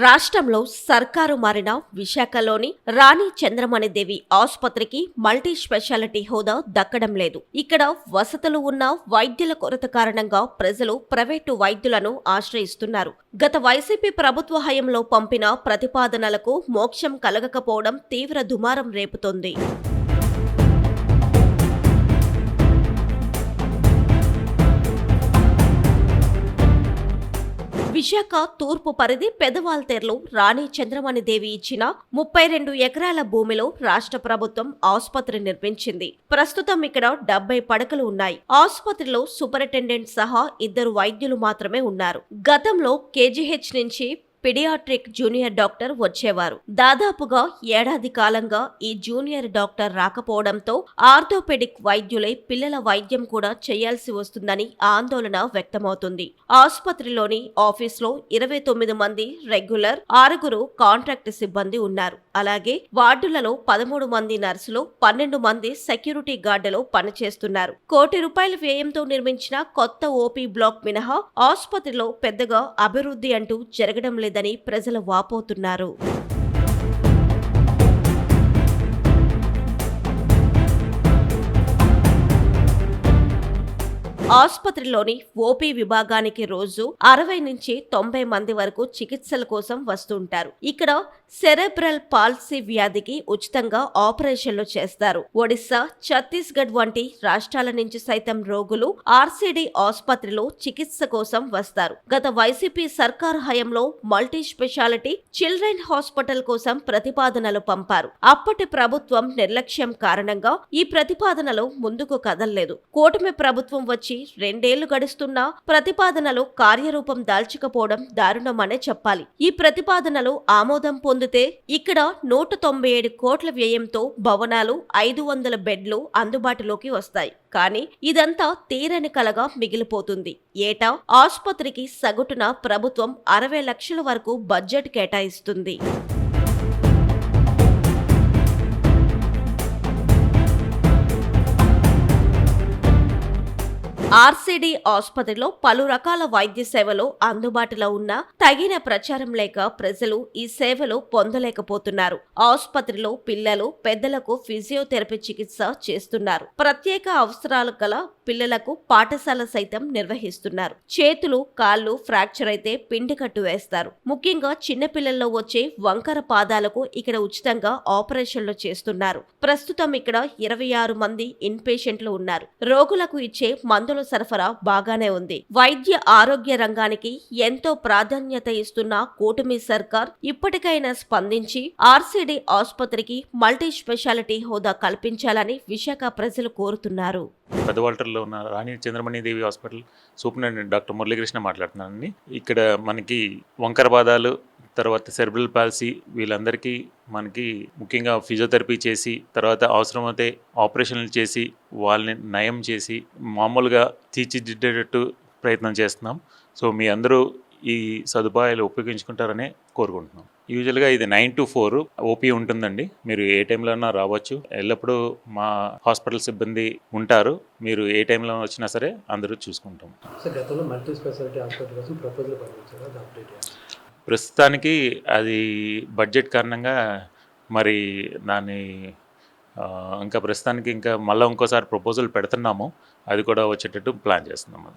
రాష్ట్రంలో సర్కారు మారిన విశాఖలోని రాణి చంద్రమణిదేవి ఆసుపత్రికి మల్టీ స్పెషాలిటీ హోదా దక్కడం లేదు. ఇక్కడ వసతులు ఉన్న వైద్యుల కొరత కారణంగా ప్రజలు ప్రైవేటు వైద్యులను ఆశ్రయిస్తున్నారు. గత వైసీపీ ప్రభుత్వ హయాంలో పంపిన ప్రతిపాదనలకు మోక్షం కలగకపోవడం తీవ్ర దుమారం రేపుతోంది. విశాఖ తూర్పు పరిధి పెదవాల్తేర్లో రాణి చంద్రమణిదేవి ఇచ్చిన 32 ఎకరాల భూమిలో రాష్ట్ర ప్రభుత్వం ఆసుపత్రి నిర్మించింది. ప్రస్తుతం ఇక్కడ 70 పడకలు ఉన్నాయి. ఆసుపత్రిలో సూపరింటెండెంట్ సహా 2 వైద్యులు మాత్రమే ఉన్నారు. గతంలో కేజీహెచ్ నుంచి పీడియాట్రిక్ జూనియర్ డాక్టర్ వచ్చేవారు. దాదాపుగా ఏడాది కాలంగా ఈ జూనియర్ డాక్టర్ రాకపోవడంతో ఆర్థోపెడిక్ వైద్యులే పిల్లల వైద్యం కూడా చేయాల్సి వస్తుందని ఆందోళన వ్యక్తమవుతుంది. ఆసుపత్రిలోని ఆఫీస్లో 29 మంది రెగ్యులర్, 6 కాంట్రాక్ట్ సిబ్బంది ఉన్నారు. అలాగే వార్డులలో 13 మంది నర్సులు, 12 మంది సెక్యూరిటీ గార్డులు పనిచేస్తున్నారు. ₹1 కోటి వ్యయంతో నిర్మించిన కొత్త ఓపీ బ్లాక్ మినహా ఆసుపత్రిలో పెద్దగా అభివృద్ధి అంటూ జరగడం లేదని ప్రజలు వాపోతున్నారు. ఆసుపత్రిలోని ఓపీ విభాగానికి రోజు 60 నుంచి 90 మంది వరకు చికిత్సల కోసం వస్తుంటారు. ఇక్కడ సెరెబ్రల్ పాల్సీ వ్యాధికి ఉచితంగా ఆపరేషన్లు చేస్తారు. ఒడిశా, ఛత్తీస్గఢ్ వంటి రాష్ట్రాల నుంచి సైతం రోగులు ఆర్సీడీ ఆసుపత్రిలో చికిత్స కోసం వస్తారు. గత వైసీపీ సర్కారు హయాంలో మల్టీ స్పెషాలిటీ చిల్డ్రన్ హాస్పిటల్ కోసం ప్రతిపాదనలు పంపారు. అప్పటి ప్రభుత్వం నిర్లక్ష్యం కారణంగా ఈ ప్రతిపాదనలు ముందుకు కదల్లేదు. కూటమి ప్రభుత్వం వచ్చి 2 ఏళ్లు గడుస్తున్నా ప్రతిపాదనలు కార్యరూపం దాల్చకపోవడం దారుణమనే చెప్పాలి. ఈ ప్రతిపాదనలు ఆమోదం పొందితే ఇక్కడ 197 కోట్ల వ్యయంతో భవనాలు, 500 బెడ్లు అందుబాటులోకి వస్తాయి. కానీ ఇదంతా తీరని కలగా మిగిలిపోతుంది. ఏటా ఆసుపత్రికి సగటున ప్రభుత్వం 60 లక్షల వరకు బడ్జెట్ కేటాయిస్తుంది. ఆర్సీడీ ఆసుపత్రిలో పలు రకాల వైద్య సేవలు అందుబాటులో ఉన్నా తగిన ప్రచారం లేక ప్రజలు ఈ సేవలు పొందలేకపోతున్నారు. ఆసుపత్రిలో పిల్లలు, పెద్దలకు ఫిజియోథెరపీ చికిత్స చేస్తున్నారు. ప్రత్యేక అవసరాలు గల పిల్లలకు పాఠశాల సైతం నిర్వహిస్తున్నారు. చేతులు, కాళ్లు ఫ్రాక్చర్ అయితే పిండి కట్టు వేస్తారు. ముఖ్యంగా చిన్నపిల్లల్లో వచ్చే వంకర పాదాలకు ఇక్కడ ఉచితంగా ఆపరేషన్లు చేస్తున్నారు. ప్రస్తుతం ఇక్కడ 26 మంది ఇన్ పేషెంట్లు ఉన్నారు. రోగులకు ఇచ్చే మందుల సరఫరా బాగానే ఉంది. వైద్య ఆరోగ్య రంగానికి ఎంతో ప్రాధాన్యత ఇస్తున్న కూటమి సర్కార్ ఇప్పటికైనా స్పందించి ఆర్సీడీ ఆసుపత్రికి మల్టీ స్పెషాలిటీ హోదా కల్పించాలని విశాఖ ప్రజలు కోరుతున్నారు. పెదవాల్టర్లో ఉన్న రాణి చంద్రమణిదేవి హాస్పిటల్ సూపరింటెండెంట్ డాక్టర్ మురళీకృష్ణ మాట్లాడుతున్నానండి. ఇక్కడ మనకి వంకర బాధాలు, తర్వాత సెరెబ్రల్ పాల్సీ వీళ్ళందరికీ మనకి ముఖ్యంగా ఫిజియోథెరపీ చేసి, తర్వాత అవసరమైతే ఆపరేషన్లు చేసి, వాళ్ళని నయం చేసి మామూలుగా తీర్చిదిద్దేటట్టు ప్రయత్నం చేస్తున్నాం. సో మీ అందరూ ఈ సదుపాయాలు ఉపయోగించుకుంటారని కోరుకుంటున్నాం. యూజువల్గా ఇది 9 to 4 ఓపీ ఉంటుందండి. మీరు ఏ టైంలో అయినా రావచ్చు. ఎల్లప్పుడూ మా హాస్పిటల్ సిబ్బంది ఉంటారు. మీరు ఏ టైంలో వచ్చినా సరే అందరూ చూసుకుంటాం. ప్రస్తుతానికి అది బడ్జెట్ కారణంగా మరి దాన్ని ఇంకా ప్రస్తుతానికి ఇంకా మళ్ళీ ఇంకోసారి ప్రపోజల్ పెడుతున్నాము. అది కూడా వచ్చేటట్టు ప్లాన్ చేస్తున్నాము.